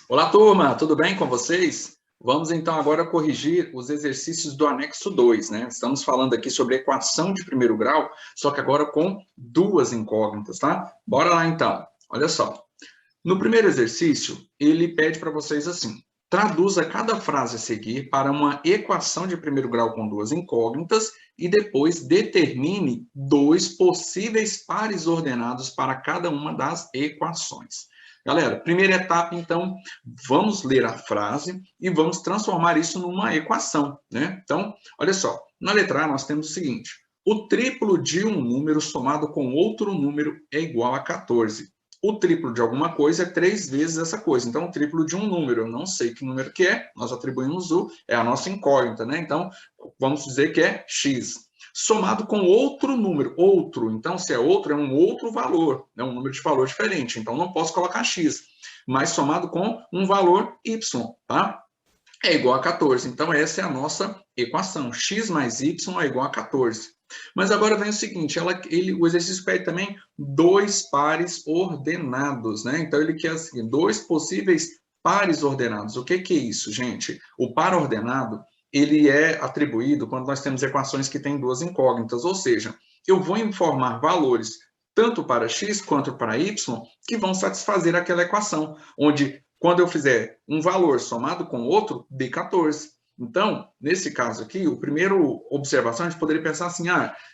Olá, turma, tudo bem com vocês? Vamos então agora corrigir os exercícios do anexo 2, né? Estamos falando aqui sobre equação de primeiro grau, só que agora com duas incógnitas, tá? Bora lá então. Olha só. No primeiro exercício, ele pede para vocês assim: traduza cada frase a seguir para uma equação de primeiro grau com duas incógnitas e depois determine dois possíveis pares ordenados para cada uma das equações. Galera, primeira etapa, então, vamos ler a frase e vamos transformar isso numa equação, né? Então, olha só, na letra A nós temos o seguinte: o triplo de um número somado com outro número é igual a 14. O triplo de alguma coisa é 3 vezes essa coisa. Então, o triplo de um número, eu não sei que número que é, nós atribuímos o, é a nossa incógnita, né? Então, vamos dizer que é x. Somado com outro número, outro. Então, se é outro, é um outro valor, é um número de valor diferente. Então, não posso colocar x. Mas somado com um valor y, tá? É igual a 14. Então, essa é a nossa equação. X mais y é igual a 14. Mas agora vem o seguinte, o exercício pede também dois pares ordenados, né? Então, ele quer assim, dois possíveis pares ordenados. O que é isso, gente? O par ordenado, ele é atribuído quando nós temos equações que têm duas incógnitas, ou seja, eu vou informar valores tanto para x quanto para y que vão satisfazer aquela equação, onde quando eu fizer um valor somado com outro, dê 14. Então, nesse caso aqui, a primeira observação, a gente poderia pensar assim,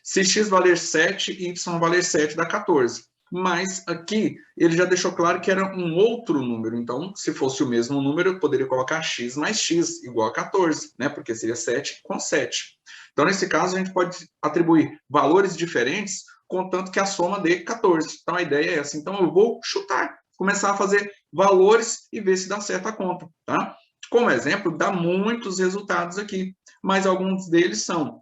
se x valer 7 e y valer 7, dá 14. Mas aqui, ele já deixou claro que era um outro número. Então, se fosse o mesmo número, eu poderia colocar x mais x igual a 14, né? Porque seria 7 com 7. Então, nesse caso, a gente pode atribuir valores diferentes, contanto que a soma dê 14. Então, a ideia é essa. Então, eu vou chutar, começar a fazer valores e ver se dá certo a conta, tá? Como exemplo, dá muitos resultados aqui, mas alguns deles são,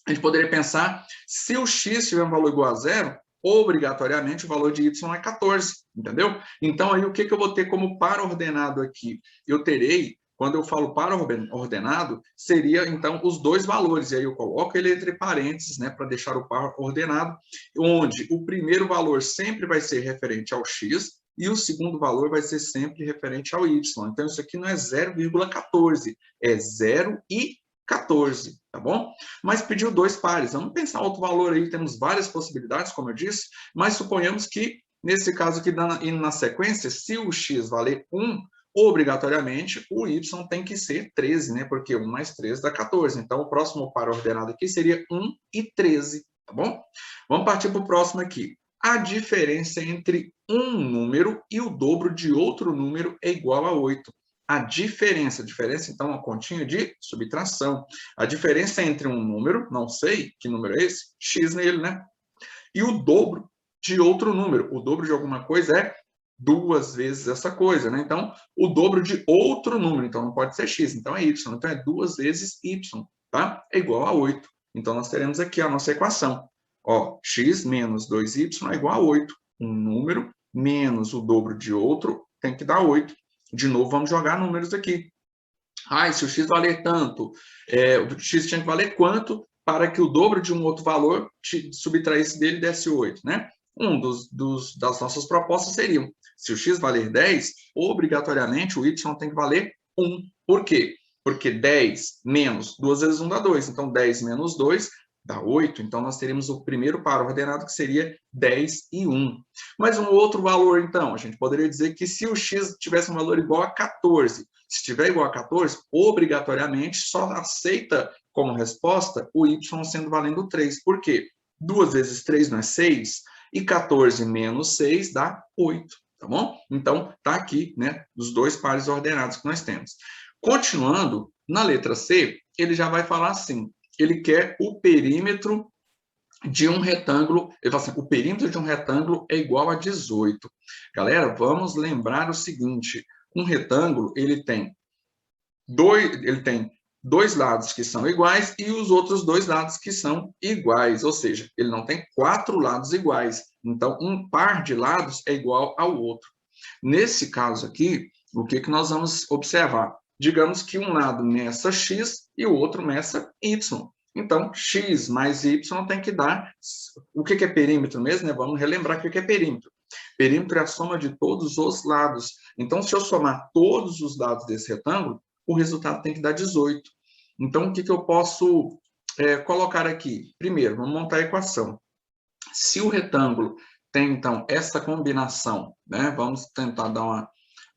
a gente poderia pensar, se o x tiver um valor igual a zero, obrigatoriamente o valor de y é 14, entendeu? Então, aí o que eu vou ter como par ordenado aqui? Eu terei, quando eu falo par ordenado, seria, então, os dois valores, e aí eu coloco ele entre parênteses, né, para deixar o par ordenado, onde o primeiro valor sempre vai ser referente ao x, e o segundo valor vai ser sempre referente ao y. Então, isso aqui não é 0,14, é 0,14, tá bom? Mas pediu dois pares. Vamos pensar outro valor aí, temos várias possibilidades, como eu disse, mas suponhamos que, nesse caso aqui, indo na sequência, se o x valer 1, obrigatoriamente o y tem que ser 13, né? Porque 1 mais 13 dá 14. Então, o próximo par ordenado aqui seria 1 e 13, tá bom? Vamos partir para o próximo aqui. A diferença entre um número e o dobro de outro número é igual a 8. A diferença, então, é uma continha de subtração. A diferença entre um número, não sei que número é esse, x nele, né? E o dobro de outro número. O dobro de alguma coisa é 2 vezes essa coisa, né? Então, o dobro de outro número, então não pode ser x, então é y. Então, é 2 vezes y, tá? É igual a 8. Então, nós teremos aqui a nossa equação. Ó, x menos 2y é igual a 8. Um número menos o dobro de outro tem que dar 8. De novo, vamos jogar números aqui. Se o x valer tanto, o x tinha que valer quanto para que o dobro de um outro valor subtraísse dele e desse 8, né? Das nossas propostas seriam, se o x valer 10, obrigatoriamente o y tem que valer 1. Por quê? Porque 10 menos 2 vezes 1 dá 2. Então, 10 menos 2 dá 8. Então, nós teríamos o primeiro par ordenado, que seria 10 e 1. Mas um outro valor, então, a gente poderia dizer que se o x tivesse um valor igual a 14, se estiver igual a 14, obrigatoriamente só aceita como resposta o y sendo valendo 3. Por quê? 2 vezes 3 não é 6, e 14 menos 6 dá 8, tá bom? Então, tá aqui, né, os dois pares ordenados que nós temos. Continuando, na letra C, ele já vai falar assim, ele quer o perímetro de um retângulo, ele fala assim, o perímetro de um retângulo é igual a 18. Galera, vamos lembrar o seguinte, um retângulo, ele tem dois lados que são iguais e os outros dois lados que são iguais, ou seja, ele não tem 4 lados iguais. Então, um par de lados é igual ao outro. Nesse caso aqui, o que nós vamos observar? Digamos que um lado meça x e o outro meça y. Então, x mais y tem que dar... O que é perímetro mesmo, né? Vamos relembrar o que é perímetro. Perímetro é a soma de todos os lados. Então, se eu somar todos os lados desse retângulo, o resultado tem que dar 18. Então, o que eu posso colocar aqui? Primeiro, vamos montar a equação. Se o retângulo tem, então, essa combinação, né? Vamos tentar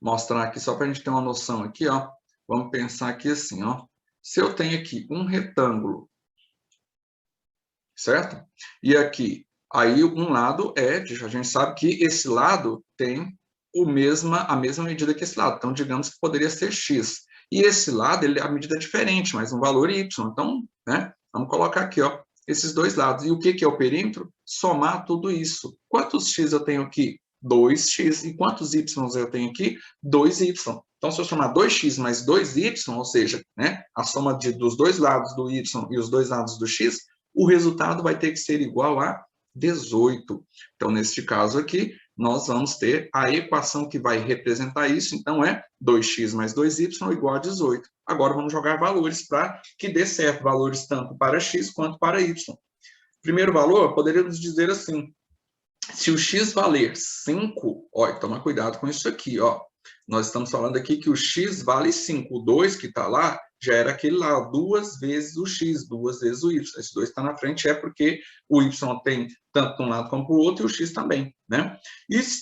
mostrar aqui, só para a gente ter uma noção aqui, ó. Vamos pensar aqui assim, ó. Se eu tenho aqui um retângulo, certo? E aqui, aí um lado a gente sabe que esse lado tem a mesma medida que esse lado. Então, digamos que poderia ser x. E esse lado, a medida é diferente, mas um valor y. Então, né? Vamos colocar aqui, ó, esses dois lados. E o que é o perímetro? Somar tudo isso. Quantos x eu tenho aqui? 2x. E quantos y eu tenho aqui? 2y. Então, se eu somar 2x mais 2y, ou seja, né, a soma dos dois lados do y e os dois lados do x, o resultado vai ter que ser igual a 18. Então, neste caso aqui, nós vamos ter a equação que vai representar isso. Então, é 2x mais 2y igual a 18. Agora, vamos jogar valores para que dê certo. Valores tanto para x quanto para y. Primeiro valor, poderíamos dizer assim. Se o x valer 5, ó, toma cuidado com isso aqui, ó. Nós estamos falando aqui que o x vale 5. O 2 que está lá, já era aquele lá, 2 vezes o x, 2 vezes o y. Esse 2 está na frente é porque o y tem tanto de um lado como para o outro e o x também, né?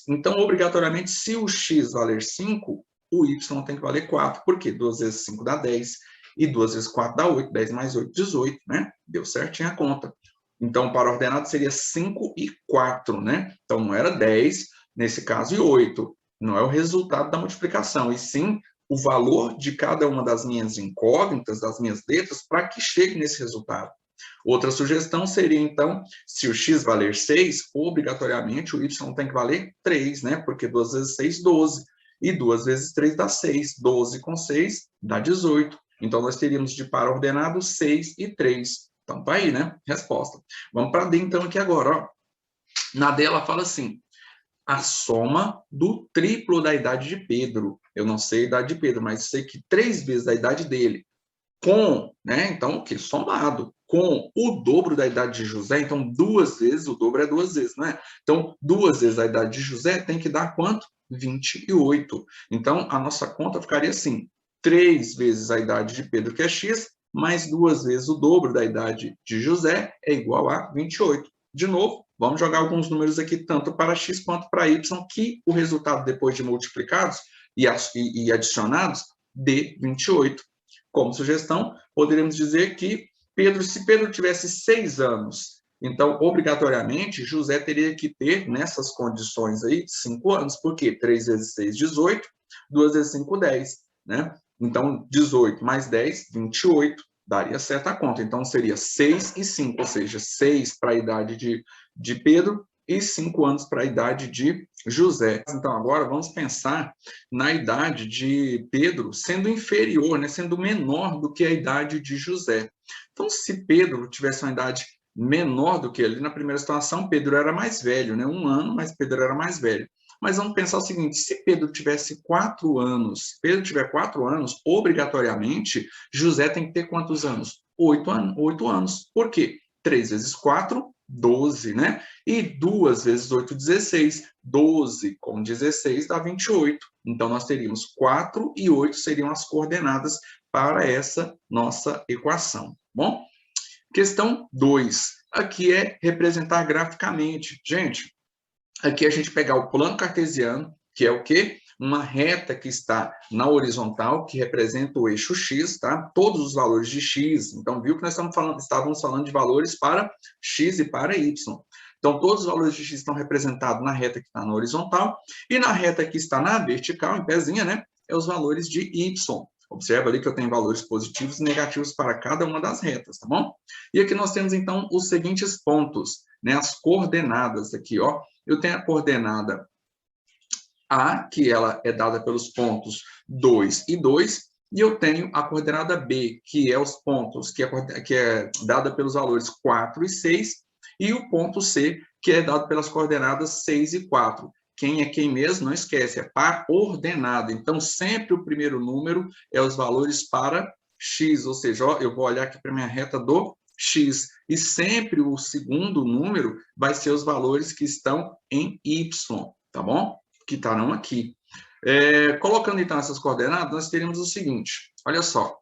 Então, obrigatoriamente, se o x valer 5, o y tem que valer 4. Por quê? 2 vezes 5 dá 10 e 2 vezes 4 dá 8. 10 mais 8, 18, né? Deu certinho a conta. Então, para ordenado seria 5 e 4, né? Então, não era 10, nesse caso, e 8. Não é o resultado da multiplicação, e sim o valor de cada uma das minhas incógnitas, das minhas letras, para que chegue nesse resultado. Outra sugestão seria, então, se o x valer 6, obrigatoriamente o y tem que valer 3, né? Porque 2 vezes 6, 12. E 2 vezes 3 dá 6. 12 com 6 dá 18. Então, nós teríamos de par ordenado 6 e 3. Então, tá aí, né? Resposta. Vamos para D, então, aqui agora, ó. Na D, ela fala assim, a soma do triplo da idade de Pedro. Eu não sei a idade de Pedro, mas sei que 3 vezes a idade dele, com, né? Então, o que? Somado, com o dobro da idade de José. Então, 2 vezes, o dobro é 2 vezes, né? Então, 2 vezes a idade de José tem que dar quanto? 28. Então, a nossa conta ficaria assim, 3 vezes a idade de Pedro, que é x, mais 2 vezes o dobro da idade de José é igual a 28. De novo, vamos jogar alguns números aqui, tanto para x quanto para y, que o resultado, depois de multiplicados e adicionados, dê 28. Como sugestão, poderíamos dizer que se Pedro tivesse 6 anos, então, obrigatoriamente, José teria que ter, nessas condições aí, 5 anos. Por quê? 3 vezes 6, 18. 2 vezes 5, 10. Né? Então, 18 mais 10, 28. Daria certa conta. Então, seria 6 e 5, ou seja, 6 para a idade de Pedro e 5 anos para a idade de José. Então, agora vamos pensar na idade de Pedro sendo inferior, né, sendo menor do que a idade de José. Então, se Pedro tivesse uma idade menor do que ele, na primeira situação, Pedro era mais velho, né, 1 ano, mas Pedro era mais velho. Mas vamos pensar o seguinte, se Pedro tivesse 4 anos, Pedro tiver 4 anos, obrigatoriamente, José tem que ter quantos anos? 8 anos. 8 anos. Por quê? 3 vezes 4, 12, né? E 2 vezes 8, 16. 12 com 16 dá 28. Então, nós teríamos 4 e 8 seriam as coordenadas para essa nossa equação. Bom? Questão 2. Aqui é representar graficamente. Gente, aqui a gente pegar o plano cartesiano, que é o quê? Uma reta que está na horizontal, que representa o eixo x, tá? Todos os valores de x. Então, viu que nós estávamos falando de valores para x e para y. Então, todos os valores de x estão representados na reta que está na horizontal, e na reta que está na vertical, em pezinha, né? É os valores de y. Observa ali que eu tenho valores positivos e negativos para cada uma das retas, tá bom? E aqui nós temos, então, os seguintes pontos, né? As coordenadas aqui, ó. Eu tenho a coordenada A, que ela é dada pelos pontos 2 e 2, e eu tenho a coordenada B, que é os pontos, que é dada pelos valores 4 e 6, e o ponto C, que é dado pelas coordenadas 6 e 4. Quem é quem mesmo, não esquece, é par ordenado. Então, sempre o primeiro número é os valores para x, ou seja, ó, eu vou olhar aqui para a minha reta do x, e sempre o segundo número vai ser os valores que estão em y. tá bom? Que estarão aqui. Colocando, então, essas coordenadas, nós teríamos o seguinte, olha só,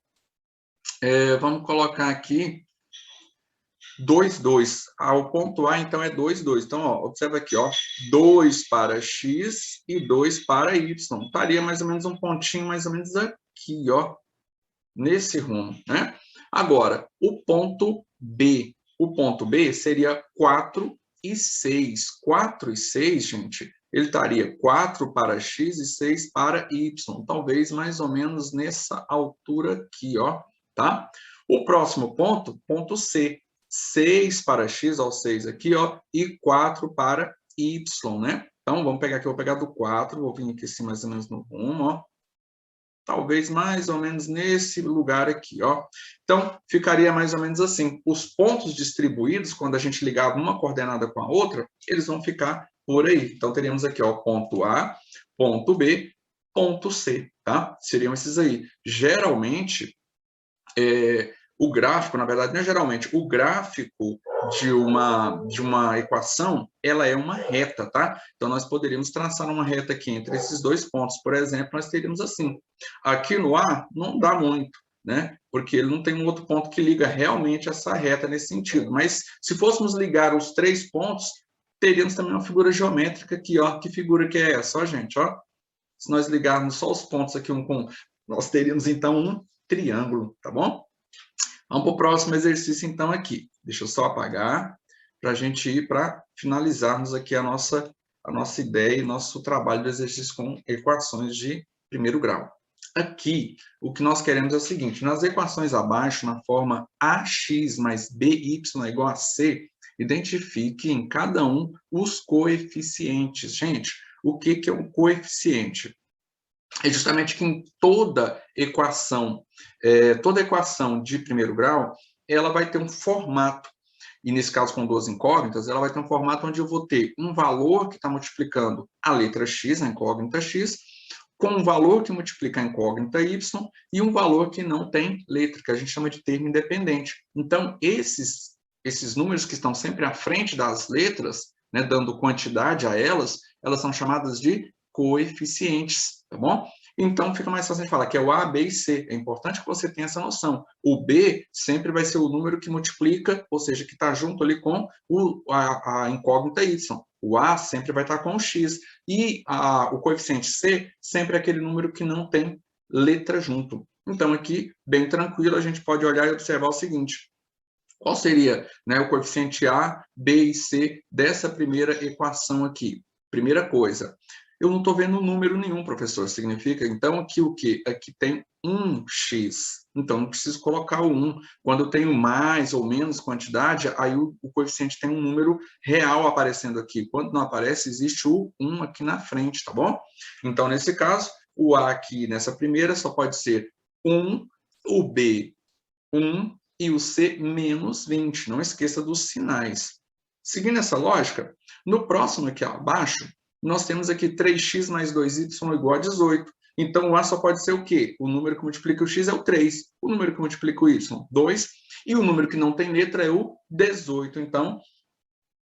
vamos colocar aqui 2, 2. O ponto A, então, é 2, 2. Então, ó, observa aqui, ó, 2 para x e 2 para y. Estaria mais ou menos um pontinho, mais ou menos aqui, ó, nesse rumo, né? Agora, o ponto B. O ponto B seria 4 e 6. 4 e 6, gente, ele estaria 4 para x e 6 para y. Talvez mais ou menos nessa altura aqui, ó, tá? O próximo ponto, ponto C. 6 para x, ó, 6 aqui, ó, e 4 para y, né? Então, vamos pegar aqui, eu vou pegar do 4, vou vir aqui assim mais ou menos no rumo, ó. Talvez mais ou menos nesse lugar aqui, ó. Então, ficaria mais ou menos assim. Os pontos distribuídos, quando a gente ligar uma coordenada com a outra, eles vão ficar por aí. Então, teríamos aqui, ó, ponto A, ponto B, ponto C, tá? Seriam esses aí. Geralmente, o gráfico, na verdade, não é geralmente, o gráfico de uma equação, ela é uma reta, tá? Então, nós poderíamos traçar uma reta aqui entre esses dois pontos, por exemplo, nós teríamos assim. Aqui no A, não dá muito, né? Porque ele não tem um outro ponto que liga realmente essa reta nesse sentido. Mas, se fôssemos ligar os 3 pontos, teríamos também uma figura geométrica aqui, ó. Que figura que é essa, ó, gente, ó? Se nós ligarmos só os pontos aqui um com... Nós teríamos, então, um triângulo, tá bom? Vamos para o próximo exercício, então, aqui. Deixa eu só apagar para a gente ir para finalizarmos aqui a nossa ideia e nosso trabalho do exercício com equações de primeiro grau. Aqui, o que nós queremos é o seguinte, nas equações abaixo, na forma ax mais by é igual a c, identifique em cada um os coeficientes. Gente, o que é um coeficiente? É justamente que em toda equação de primeiro grau, ela vai ter um formato, e nesse caso com duas incógnitas, ela vai ter um formato onde eu vou ter um valor que está multiplicando a letra x, a incógnita x, com um valor que multiplica a incógnita y, e um valor que não tem letra, que a gente chama de termo independente. Então, esses números que estão sempre à frente das letras, né, dando quantidade a elas são chamadas de coeficientes, tá bom? Então, fica mais fácil de falar que é o A, B e C. É importante que você tenha essa noção. O B sempre vai ser o número que multiplica, ou seja, que está junto ali com a incógnita Y. O A sempre vai estar com o X. E o coeficiente C sempre é aquele número que não tem letra junto. Então, aqui, bem tranquilo, a gente pode olhar e observar o seguinte. Qual seria, né, o coeficiente A, B e C dessa primeira equação aqui? Primeira coisa, eu não estou vendo número nenhum, professor. Significa, então, aqui o quê? Aqui tem 1x. Então, não preciso colocar o 1. Quando eu tenho mais ou menos quantidade, aí o coeficiente tem um número real aparecendo aqui. Quando não aparece, existe o 1 aqui na frente, tá bom? Então, nesse caso, o A aqui nessa primeira só pode ser 1, o B 1 e o C menos 20. Não esqueça dos sinais. Seguindo essa lógica, no próximo aqui abaixo, nós temos aqui 3x mais 2y igual a 18. Então, o A só pode ser o quê? O número que multiplica o x é o 3. O número que multiplica o y, 2. E o número que não tem letra é o 18. Então,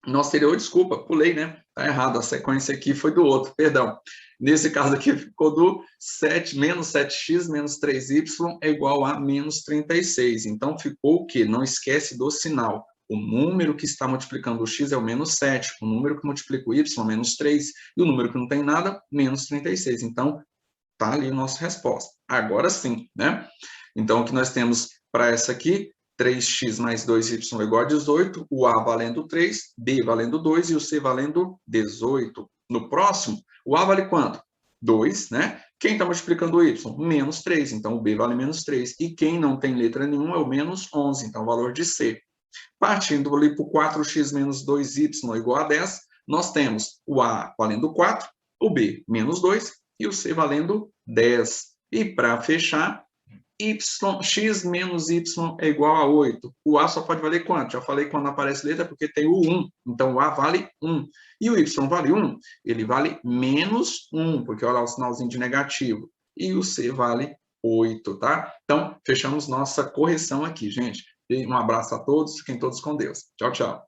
nós teríamos... Desculpa, pulei, né? Está errado, a sequência aqui foi do outro, perdão. Nesse caso aqui, ficou do 7, menos 7x menos 3y é igual a menos 36. Então, ficou o quê? Não esquece do sinal. O número que está multiplicando o x é o menos 7, o número que multiplica o y, menos 3, e o número que não tem nada, menos 36. Então, tá ali a nossa resposta. Agora sim, né? Então, o que nós temos para essa aqui, 3x mais 2y igual a 18, o A valendo 3, B valendo 2 e o C valendo 18. No próximo, o A vale quanto? 2, né? Quem está multiplicando o y? Menos 3, então o B vale menos 3. E quem não tem letra nenhuma é o menos 11, então o valor de C. Partindo ali para o 4x menos 2y igual a 10, nós temos o A valendo 4, o B menos 2 e o C valendo 10. E para fechar, x menos y é igual a 8. O A só pode valer quanto? Já falei quando aparece letra porque tem o 1. Então, o A vale 1. E o y vale 1? Ele vale menos 1, porque olha o sinalzinho de negativo. E o C vale 8, tá? Então, fechamos nossa correção aqui, gente. Um abraço a todos, fiquem todos com Deus. Tchau, tchau.